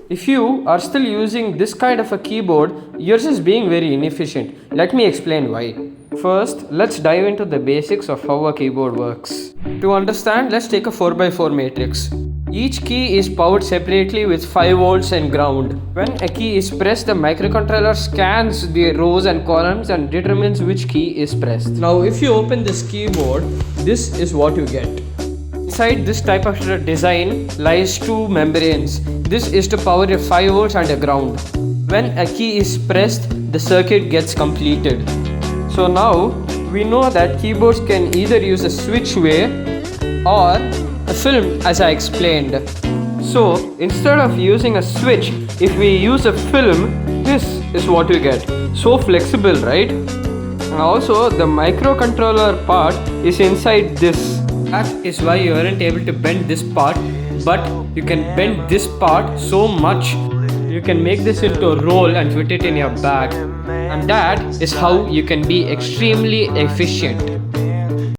if you are still using this kind of a keyboard, you're just being very inefficient. Let me explain why. First, let's dive into the basics of how a keyboard works. To understand, let's take a 4x4 matrix. Each key is powered separately with 5 volts and ground. When a key is pressed, the microcontroller scans the rows and columns and determines which key is pressed. Now, if you open this keyboard, this is what you get. Inside this type of design lies two membranes. This is to power a 5 volts and a ground. When a key is pressed, the circuit gets completed. So now we know that keyboards can either use a switch way or a film, as I explained. So instead of using a switch, if we use a film, this is what you get. So flexible, right? And also the microcontroller part is inside this. That is why you aren't able to bend this part, but you can bend this part so much you can make this into a roll and fit it in your bag. And that is how you can be extremely efficient.